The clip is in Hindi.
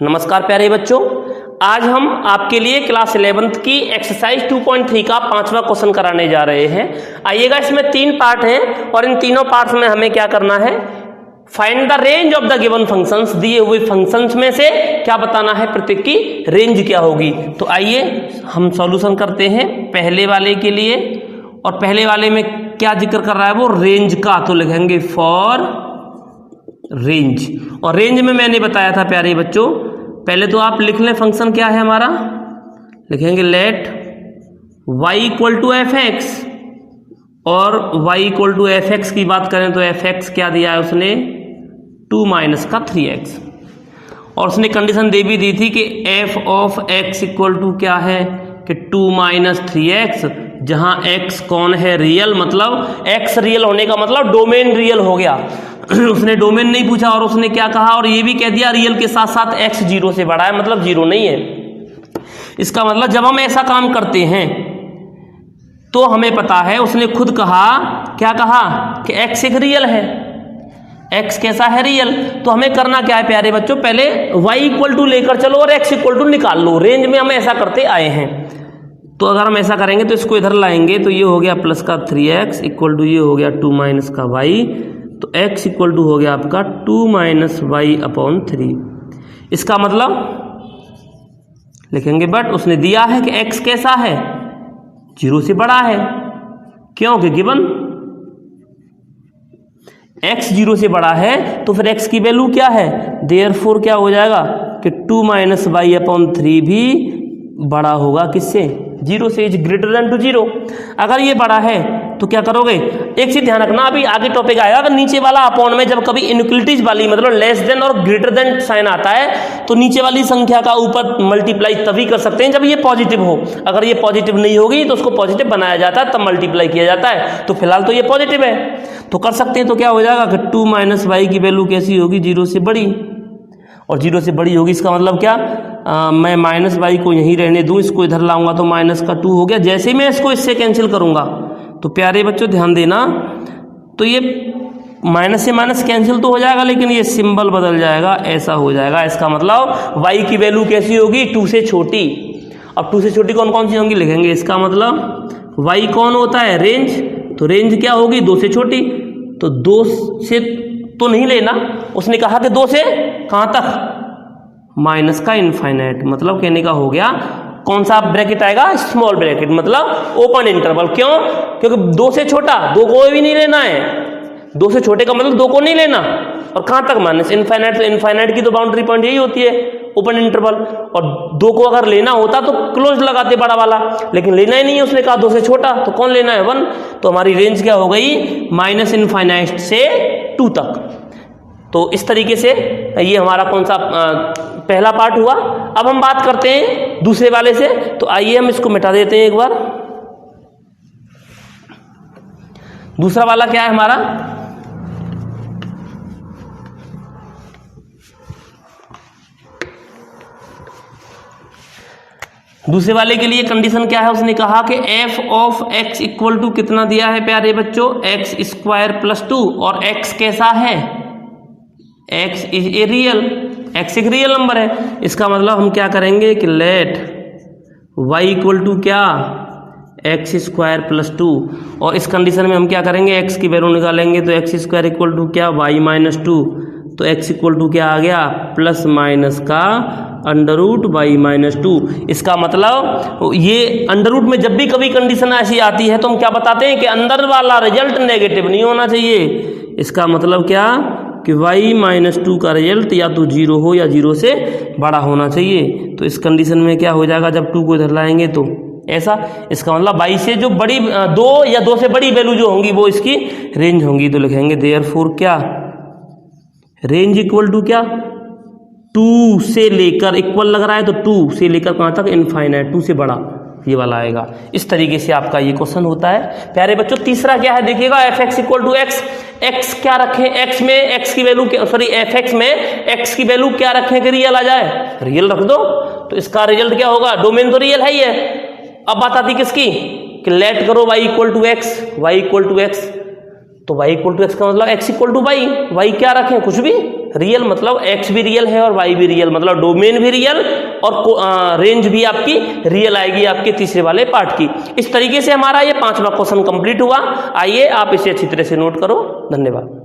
नमस्कार प्यारे बच्चों, आज हम आपके लिए क्लास 11th की एक्सरसाइज 2.3 का 5वां क्वेश्चन कराने जा रहे हैं। आइएगा, इसमें 3 पार्ट हैं और इन तीनों पार्ट्स में हमें क्या करना है, find the range of the given functions. दिए हुए फंक्शंस में से क्या बताना है, प्रत्येक की रेंज क्या होगी। तो आइए हम सॉल्यूशन करते हैं पहले वाले के लिए। और पहले वाले में क्या जिक्र कर रहा है, वो रेंज का। तो लिखेंगे फॉर रेंज। और रेंज में मैंने बताया था प्यारे बच्चों, पहले तो आप लिख लें फंक्शन क्या है हमारा। लिखेंगे let y equal to f x, और y equal to f x की बात करें तो एफ एक्स क्या दिया है उसने, 2 माइनस का 3x। और उसने कंडीशन दे भी दी थी कि f of x equal to क्या है कि 2 माइनस 3x, जहां x कौन है, रियल। मतलब x रियल होने का मतलब डोमेन रियल हो गया। उसने डोमेन नहीं पूछा और उसने क्या कहा, और ये भी कह दिया रियल के साथ साथ x 0 से बड़ा है, मतलब 0 नहीं है। इसका मतलब जब हम ऐसा काम करते हैं तो हमें पता है, उसने खुद कहा, क्या कहा कि x एक रियल है। x कैसा है, रियल। तो हमें करना क्या है प्यारे बच्चों, पहले y इक्वल टू लेकर चलो और x इक्वल टू निकाल लो। रेंज में हम ऐसा करते आए हैं, तो अगर हम ऐसा करेंगे तो इसको इधर लाएंगे तो ये हो गया प्लस का 3x इक्वल टू ये हो गया 2 माइनस का y। तो x इक्वल टू हो गया आपका 2 माइनस वाई अपॉन 3। इसका मतलब लिखेंगे बट उसने दिया है कि x कैसा है, 0 से बड़ा है। क्योंकि गिवन x 0 से बड़ा है तो फिर x की वैल्यू क्या है, देयरफॉर क्या हो जाएगा कि 2 माइनस वाई अपॉन 3 भी बड़ा होगा किससे, 0 से। Is greater than to 0। अगर ये बड़ा है तो क्या करोगे, एक चीज ध्यान रखना, अभी आगे टॉपिक आएगा। अगर नीचे वाला अपॉन में जब कभी इनइक्वलिटीज वाली मतलब लेस देन और ग्रेटर देन साइन आता है तो नीचे वाली संख्या का ऊपर मल्टीप्लाई तभी कर सकते हैं जब ये पॉजिटिव हो। अगर ये पॉजिटिव नहीं होगी तो उसको पॉजिटिव बनाया जाता है, तब मल्टीप्लाई किया जाता है। तो फिलहाल तो ये पॉजिटिव है तो कर सकते हैं। तो क्या हो जाएगा कि 2 माइनस वाई की वैल्यू कैसी होगी, 0 से बड़ी। और 0 से बड़ी होगी, इसका मतलब क्या, मैं माइनस वाई को यहीं रहने दूं, इसको इधर लाऊंगा तो माइनस का 2 हो गया। जैसे ही मैं इसको इससे कैंसिल करूंगा तो प्यारे बच्चों ध्यान देना, तो ये माइनस से माइनस कैंसिल तो हो जाएगा लेकिन ये सिंबल बदल जाएगा, ऐसा हो जाएगा। इसका मतलब y की वैल्यू कैसी होगी, 2 से छोटी। अब 2 से छोटी कौन कौन सी होंगी लिखेंगे। इसका मतलब y कौन होता है, रेंज। तो रेंज क्या होगी, 2 से छोटी। तो 2 से तो नहीं लेना, उसने कहा कि 2 से कहां तक, माइनस का इनफाइनाइट। मतलब कहने का हो गया, कौन सा ब्रैकेट आएगा, स्मॉल ब्रैकेट, मतलब ओपन इंटरवल। क्यों, क्योंकि 2 से छोटा 2 को भी नहीं लेना है। 2 से छोटे का मतलब 2 को नहीं लेना। और कहां तक, माइनस इनफाइनाइट। तो इनफाइनाइट की तो बाउंड्री पॉइंट यही होती है, ओपन इंटरवल। और 2 को अगर लेना होता तो क्लोज लगाते बड़ा वाला, लेकिन लेना ही नहीं है, उसने कहा 2 से छोटा, तो कौन लेना है, 1। तो हमारी रेंज क्या हो गई, माइनस इनफाइनाइट से 2 तक। तो इस तरीके से ये हमारा कौन सा पहला पार्ट हुआ। अब हम बात करते हैं दूसरे वाले से। तो आइए हम इसको मिटा देते हैं एक बार। दूसरा वाला क्या है हमारा, दूसरे वाले के लिए कंडीशन क्या है, उसने कहा कि f of x equal to कितना दिया है प्यारे बच्चों, x स्क्वायर प्लस 2। और x कैसा है, x is a real, x एक रियल नंबर है। इसका मतलब हम क्या करेंगे कि लेट y इक्वल टू क्या, x स्क्वायर प्लस 2। और इस कंडीशन में हम क्या करेंगे, x की वैल्यू निकालेंगे। तो x स्क्वायर इक्वल टू क्या, y माइनस 2। तो x इक्वल टू क्या आ गया, प्लस माइनस का अंडर रूट y माइनस 2। इसका मतलब ये अंडर रूट में जब भी कभी कंडीशन ऐसी आती है तो हम क्या बताते हैं कि अंदर वाला रिजल्ट नेगेटिव नहीं होना चाहिए। इसका मतलब क्या कि y माइनस 2 का रिजल्ट या तो 0 हो या 0 से बड़ा होना चाहिए। तो इस कंडीशन में क्या हो जाएगा, जब 2 को इधर लाएंगे तो ऐसा। इसका मतलब y से जो बड़ी 2 या 2 से बड़ी वैल्यू जो होंगी वो इसकी रेंज होंगी। तो लिखेंगे देयरफॉर क्या, रेंज इक्वल टू क्या, 2 से लेकर, इक्वल लग रहा है तो 2 से लेकर कहां तक, इनफाइनाइट, 2 से बड़ा, ये वाला आएगा। इस तरीके से आपका ये क्वेश्चन होता है प्यारे बच्चों। तीसरा क्या है देखिएगा, f x equal to x. X क्या रखें, एक्स में एक्स की वैल्यू, सॉरी एफ एक्स में एक्स की वैल्यू क्या रखें कि रियल आ जाए, रियल रख दो। तो इसका रिजल्ट क्या होगा, डोमेन तो रियल है ही है। अब बात आती किसकी, कि लेट करो y equal to x, y equal to x. तो y इक्वल टू एक्स का मतलब x equal to y, y क्या रखें, कुछ भी रियल मतलब एक्स भी रियल है और वाई भी रियल, मतलब डोमेन भी रियल और रेंज भी आपकी रियल आएगी आपके तीसरे वाले पार्ट की। इस तरीके से हमारा ये 5वां क्वेश्चन कंप्लीट हुआ। आइए आप इसे अच्छी तरह से नोट करो। धन्यवाद।